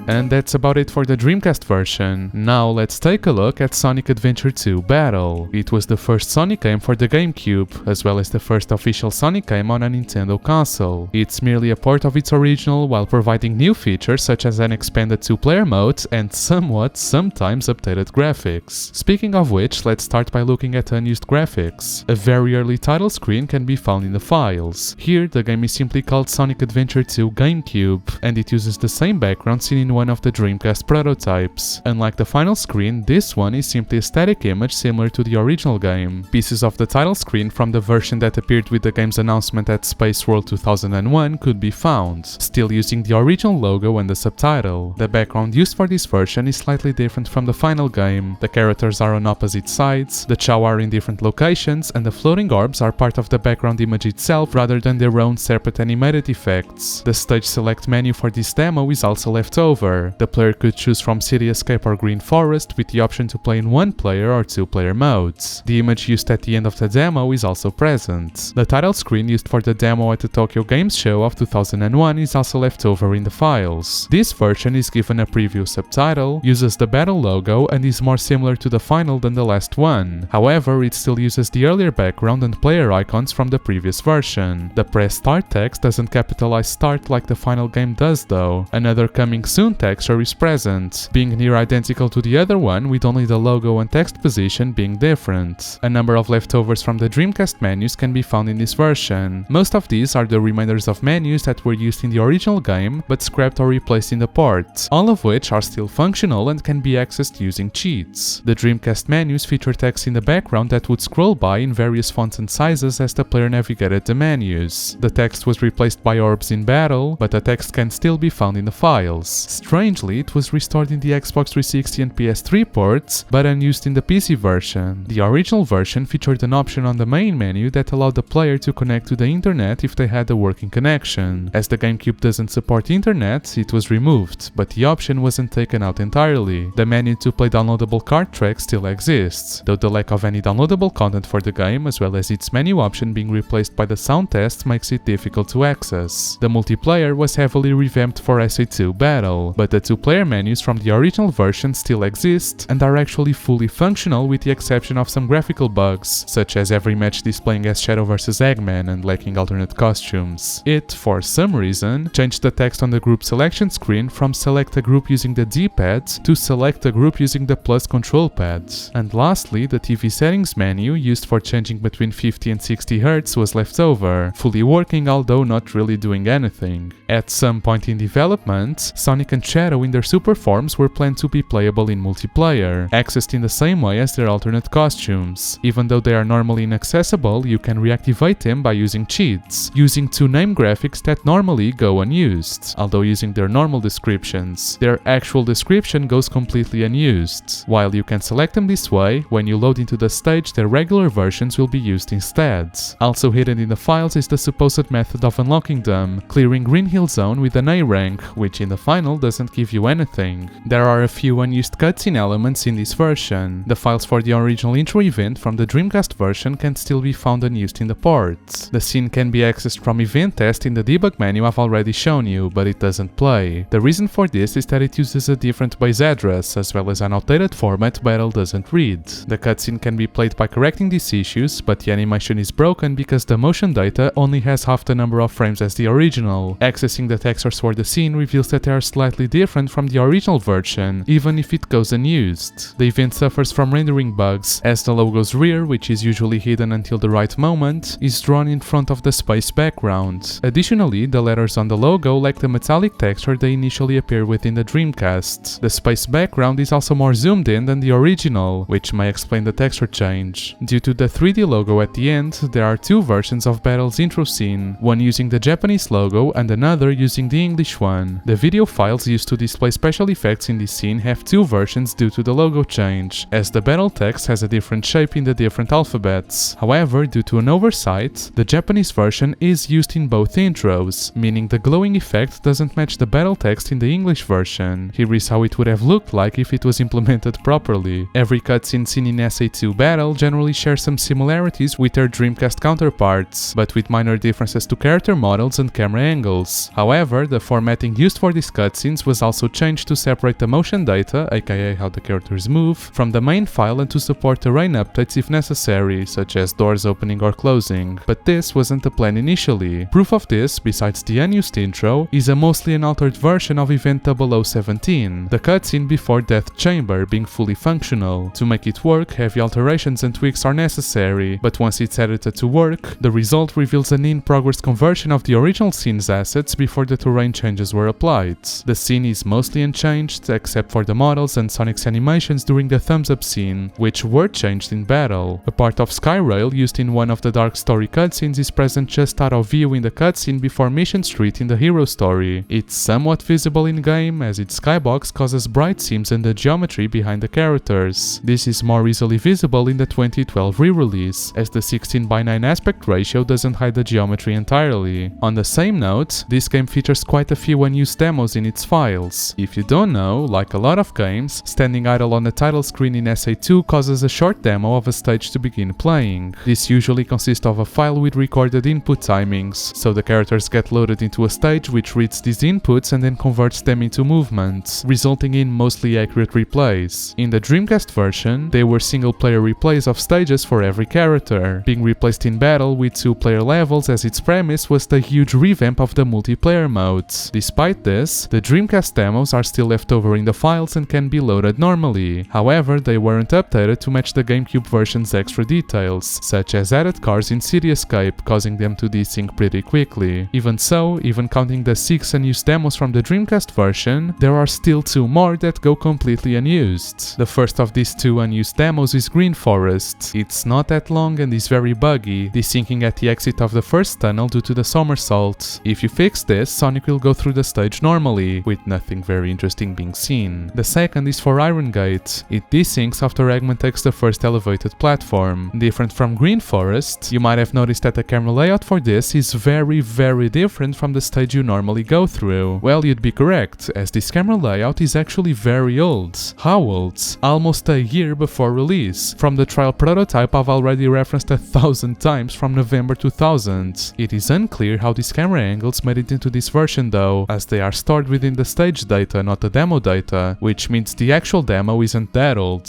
And that's about it for the Dreamcast version. Now let's take a look at Sonic Adventure 2 Battle. It was the first Sonic game for the GameCube, as well as the first official Sonic game on a Nintendo console. It's merely a port of its original while providing new features such as an expanded 2-player mode and sometimes updated graphics. Speaking of which, let's start by looking at unused graphics. A very early title screen can be found in the files. Here, the game is simply called Sonic Adventure 2 GameCube, and it uses the same background seen in one of the Dreamcast prototypes. Unlike the final screen, this one is simply a static image similar to the original game. Pieces of the title screen from the version that appeared with the game's announcement at Space World 2001 could be found, still using the original logo and the subtitle. The background used for this version is slightly different from the final game. The characters are on opposite sides, the Chow are in different locations, and the floating orbs are part of the background image itself rather than their own separate animated effects. The stage select menu for this demo is also left over. The player could choose from City Escape or Green Forest with the option to play in 1-player or 2-player modes. The image used at the end of the demo is also present. The title screen used for the demo at the Tokyo Games Show of 2001 is also left over in the files. This version is given a preview subtitle, uses the battle logo, and is more similar to the final than the last one. However, it still uses the earlier background and player icons from the previous version. The press start text doesn't capitalize start like the final game does though. Another coming soon texture is present, being near identical to the other one with only the logo and text position being different. A number of leftovers from the Dreamcast menus can be found in this version. Most of these are the remainders of menus that were used in the original game but scrapped or replaced in the port, all of which are still functional and can be accessed using cheats. The Dreamcast menus feature text in the background that would scroll by in various fonts and sizes as the player navigated the menus. The text was replaced by orbs in battle, but the text can still be found in the files. strangely, it was restored in the Xbox 360 and PS3 ports, but unused in the PC version. The original version featured an option on the main menu that allowed the player to connect to the internet if they had a working connection. As the GameCube doesn't support internet, it was removed, but the option wasn't taken out entirely. The menu to play downloadable card tracks still exists, though the lack of any downloadable content for the game, as well as its menu option being replaced by the sound test, makes it difficult to access. The multiplayer was heavily revamped for SA2 Battle, but the two-player menus from the original version still exist and are actually fully functional with the exception of some graphical bugs, such as every match displaying as Shadow vs Eggman and lacking alternate costumes. It, for some reason, changed the text on the group selection screen from select a group using the D-pad to select a group using the plus control pad. And lastly, the TV settings menu, used for changing between 50 and 60 Hz, was left over, fully working although not really doing anything. At some point in development, Sonic and Shadow in their super forms were planned to be playable in multiplayer, accessed in the same way as their alternate costumes. Even though they are normally inaccessible, you can reactivate them by using cheats, using two name graphics that normally go unused, although using their normal descriptions. Their actual description goes completely unused. While you can select them this way, when you load into the stage, their regular versions will be used instead. Also hidden in the files is the supposed method of unlocking them, clearing Green Hill Zone with an A rank, which in the final doesn't give you anything. There are a few unused cutscene elements in this version. The files for the original intro event from the Dreamcast version can still be found unused in the ports. The scene can be accessed from event test in the debug menu I've already shown you, but it doesn't play. The reason for this is that it uses a different base address, as well as an outdated format Battle doesn't read. The cutscene can be played by correcting these issues, but the animation is broken because the motion data only has half the number of frames as the original. Accessing the textures for the scene reveals that they are slightly different from the original version, even if it goes unused. The event suffers from rendering bugs, as the logo's rear, which is usually hidden until the right moment, is drawn in front of the space background. Additionally, the letters on the logo lack the metallic texture they initially appear with in the Dreamcast. The space background is also more zoomed in than the original, which may explain the texture change. Due to the 3D logo at the end, there are two versions of Battle's intro scene, one using the Japanese logo and another using the English one. The video files used to display special effects in this scene have two versions due to the logo change, as the Battle text has a different shape in the different alphabets. However, due to an oversight, the Japanese version is used in both intros, meaning the glowing effect doesn't match the Battle text in the English version. Here is how it would have looked like if it was implemented properly. Every cutscene seen in SA2 Battle generally shares some similarities with their Dreamcast counterparts, but with minor differences to character models and camera angles. However, the formatting used for these cutscenes was also changed to separate the motion data, aka how the characters move, from the main file and to support terrain updates if necessary, such as doors opening or closing. But this wasn't the plan initially. Proof of this, besides the unused intro, is a mostly unaltered version of Event 0017, the cutscene before Death Chamber being fully functional. To make it work, heavy alterations and tweaks are necessary, but once it's edited to work, the result reveals an in-progress conversion of the original scene's assets before the terrain changes were applied. The scene is mostly unchanged, except for the models and Sonic's animations during the thumbs-up scene, which were changed in Battle. A part of Skyrail used in one of the Dark Story cutscenes is present just out of view in the cutscene before Mission Street in the Hero story. It's somewhat visible in-game, as its skybox causes bright seams in the geometry behind the characters. This is more easily visible in the 2012 re-release, as the 16:9 aspect ratio doesn't hide the geometry entirely. On the same note, this game features quite a few unused demos in its files. If you don't know, like a lot of games, standing idle on the title screen in SA2 causes a short demo of a stage to begin playing. This usually consists of a file with recorded input timings, so the characters get loaded into a stage which reads these inputs and then converts them into movements, resulting in mostly accurate replays. In the Dreamcast version, they were single-player replays of stages for every character, being replaced in Battle with two-player levels, as its premise was the huge revamp of the multiplayer modes. Despite this, the Dreamcast demos are still left over in the files and can be loaded normally. However, they weren't updated to match the GameCube version's extra details, such as added cars in City Escape, causing them to desync pretty quickly. Even so, even counting the 6 unused demos from the Dreamcast version, there are still 2 more that go completely unused. The first of these 2 unused demos is Green Forest. It's not that long and is very buggy, desyncing at the exit of the first tunnel due to the somersault. If you fix this, Sonic will go through the stage normally, with nothing very interesting being seen. The second is for Iron Gate. It desyncs after Eggman takes the first elevated platform. Different from Green Forest, you might have noticed that the camera layout for this is very different from the stage you normally go through. Well, you'd be correct, as this camera layout is actually very old. How old? Almost a year before release. From the trial prototype I've already referenced 1,000 times from November 2000. It is unclear how these camera angles made it into this version though, as they are stored within the stage data, not the demo data, which means the actual demo isn't that old.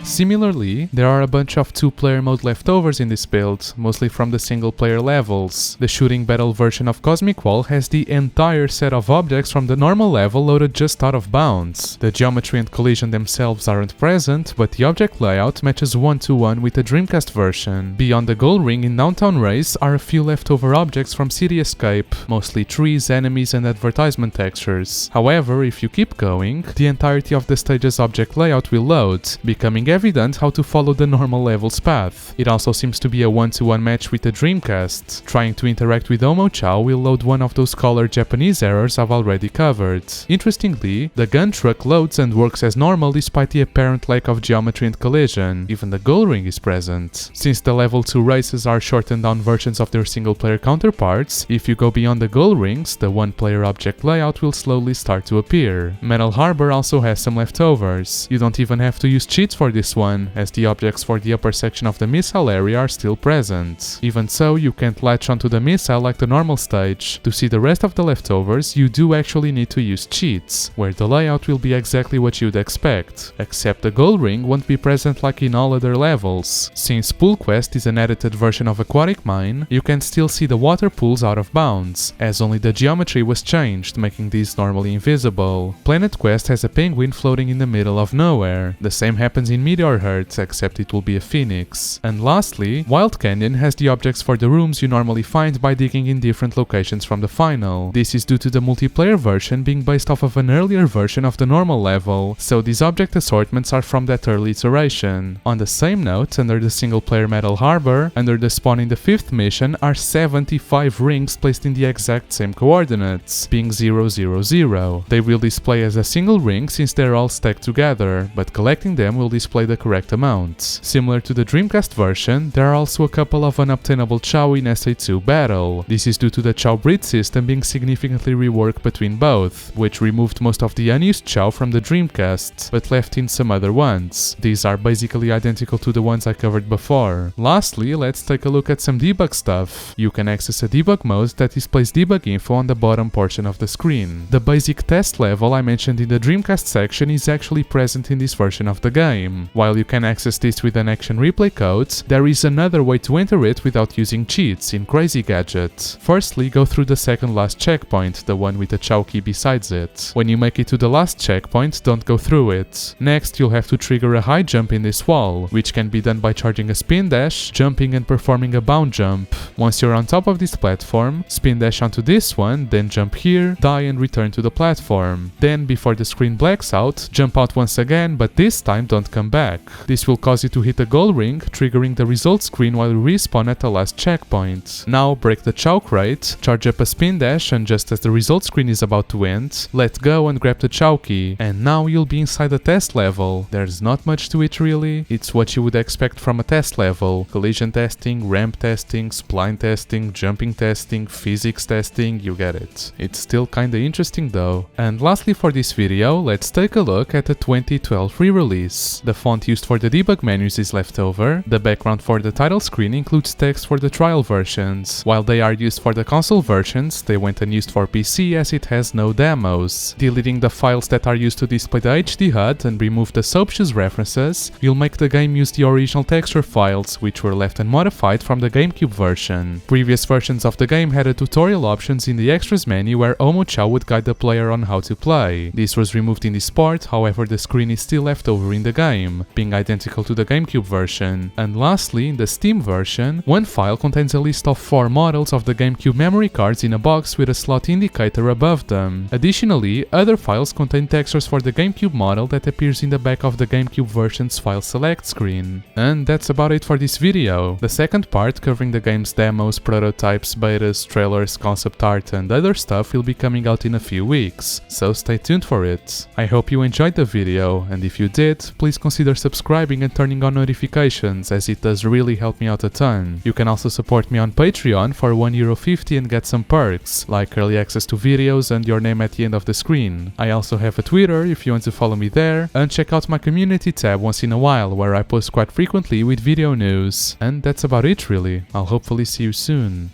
Similarly, there are a bunch of 2-player mode leftovers in this build, mostly from the single-player levels. The shooting battle version of Cosmic Wall has the entire set of objects from the normal level loaded just out of bounds. The geometry and collision themselves aren't present, but the object layout matches 1-to-1 with the Dreamcast version. Beyond the gold ring in Downtown Race are a few leftover objects from City Escape, mostly trees, enemies and advertisement textures. However, if you keep going, the entirety of the stage's object layout will load, becoming evident how to follow the normal level's path. It also seems to be a 1-to-1 match with the Dreamcast. Trying to interact with Omo-Chow will load one of those colored Japanese errors I've already covered. Interestingly, the gun truck loads and works as normal despite the apparent lack of geometry and collision. Even the gold ring is present. Since the level 2 races are shortened down versions of their single-player counterparts, if you go beyond the gold rings, the one-player object layout will slowly start to appear. Metal Harbor also has some leftovers. You don't even have to use cheats for this one, as the objects for the upper section of the missile area are still present. Even so, you can't latch onto the missile like the normal stage. To see the rest of the leftovers, you do actually need to use cheats, where the layout will be exactly what you'd expect, except the gold ring won't be present like in all other levels. Since Pool Quest is an edited version of Aquatic Mine, you can still see the water pools out of bounds, as only the geometry was changed, making these normally invisible. Planet Quest has a penguin floating in the middle of nowhere. The same happens in Meteor Heart, except it will be a phoenix. And lastly, Wild Canyon has the objects for the rooms you normally find by digging in different locations from the final. This is due to the multiplayer version being based off of an earlier version of the normal level, so these object assortments are from that early iteration. On the same note, under the single-player Metal Harbor, under the spawn in the 5th mission are 75 rings placed in the exact same coordinates, being 0, 0, 0. They will display as a single ring since they're all stacked together, but collecting them will display the correct amount. Similar to the Dreamcast version, there are also a couple of unobtainable Chow in SA2 Battle. This is due to the Chow breed system being significantly reworked between both, which removed most of the unused Chow from the Dreamcast, but left in some other ones. These are basically identical to the ones I covered before. Lastly, let's take a look at some debug stuff. You can access a debug mode that displays debug info on the bottom portion of the screen. The basic test level I mentioned in the Dreamcast section is actually present in this version of the game. While you can access this with an action replay code, there is another way to enter it without using cheats in Crazy Gadget. Firstly, go through the second last checkpoint, the one with the Chow key besides it. When you make it to the last checkpoint, don't go through it. Next, you'll have to trigger a high jump in this wall, which can be done by charging a spin dash, jumping and performing a bound jump. Once you're on top of this platform, spin dash onto this one, then jump here, die and return to the platform. Then, before the screen blacks out, jump out once again, but this time don't come back. This will cause you to hit the gold ring, triggering the result screen while you respawn at the last checkpoint. Now break the Chow crate, charge up a spin dash, and just as the result screen is about to end, let go and grab the Chow key. And now you'll be inside the test level. There's not much to it really. It's what you would expect from a test level. Collision testing, ramp testing, spline testing, jumping testing, physics testing, you get it. It's still kinda interesting though. And lastly for this video, let's take a look at the 2012 re-release. The font used for the debug menus is left over. The background for the title screen includes text for the trial versions. While they are used for the console versions, they went unused for PC as it has no demos. Deleting the files that are used to display the HD HUD and remove the Soapshoes references will make the game use the original texture files, which were left unmodified from the GameCube version. Previous versions of the game had a tutorial options in the extras menu where Omo-Chow would guide the player on how to play. This was removed in this port, however the screen is still left over in the game. game, being identical to the GameCube version. And lastly, in the Steam version, one file contains a list of 4 models of the GameCube memory cards in a box with a slot indicator above them. Additionally, other files contain textures for the GameCube model that appears in the back of the GameCube version's file select screen. And that's about it for this video. The second part, covering the game's demos, prototypes, betas, trailers, concept art and other stuff, will be coming out in a few weeks, so stay tuned for it. I hope you enjoyed the video, and if you did, please consider subscribing and turning on notifications, as it does really help me out a ton. You can also support me on Patreon for €1.50 and get some perks, like early access to videos and your name at the end of the screen. I also have a Twitter if you want to follow me there, and check out my community tab once in a while, where I post quite frequently with video news. And that's about it really. I'll hopefully see you soon.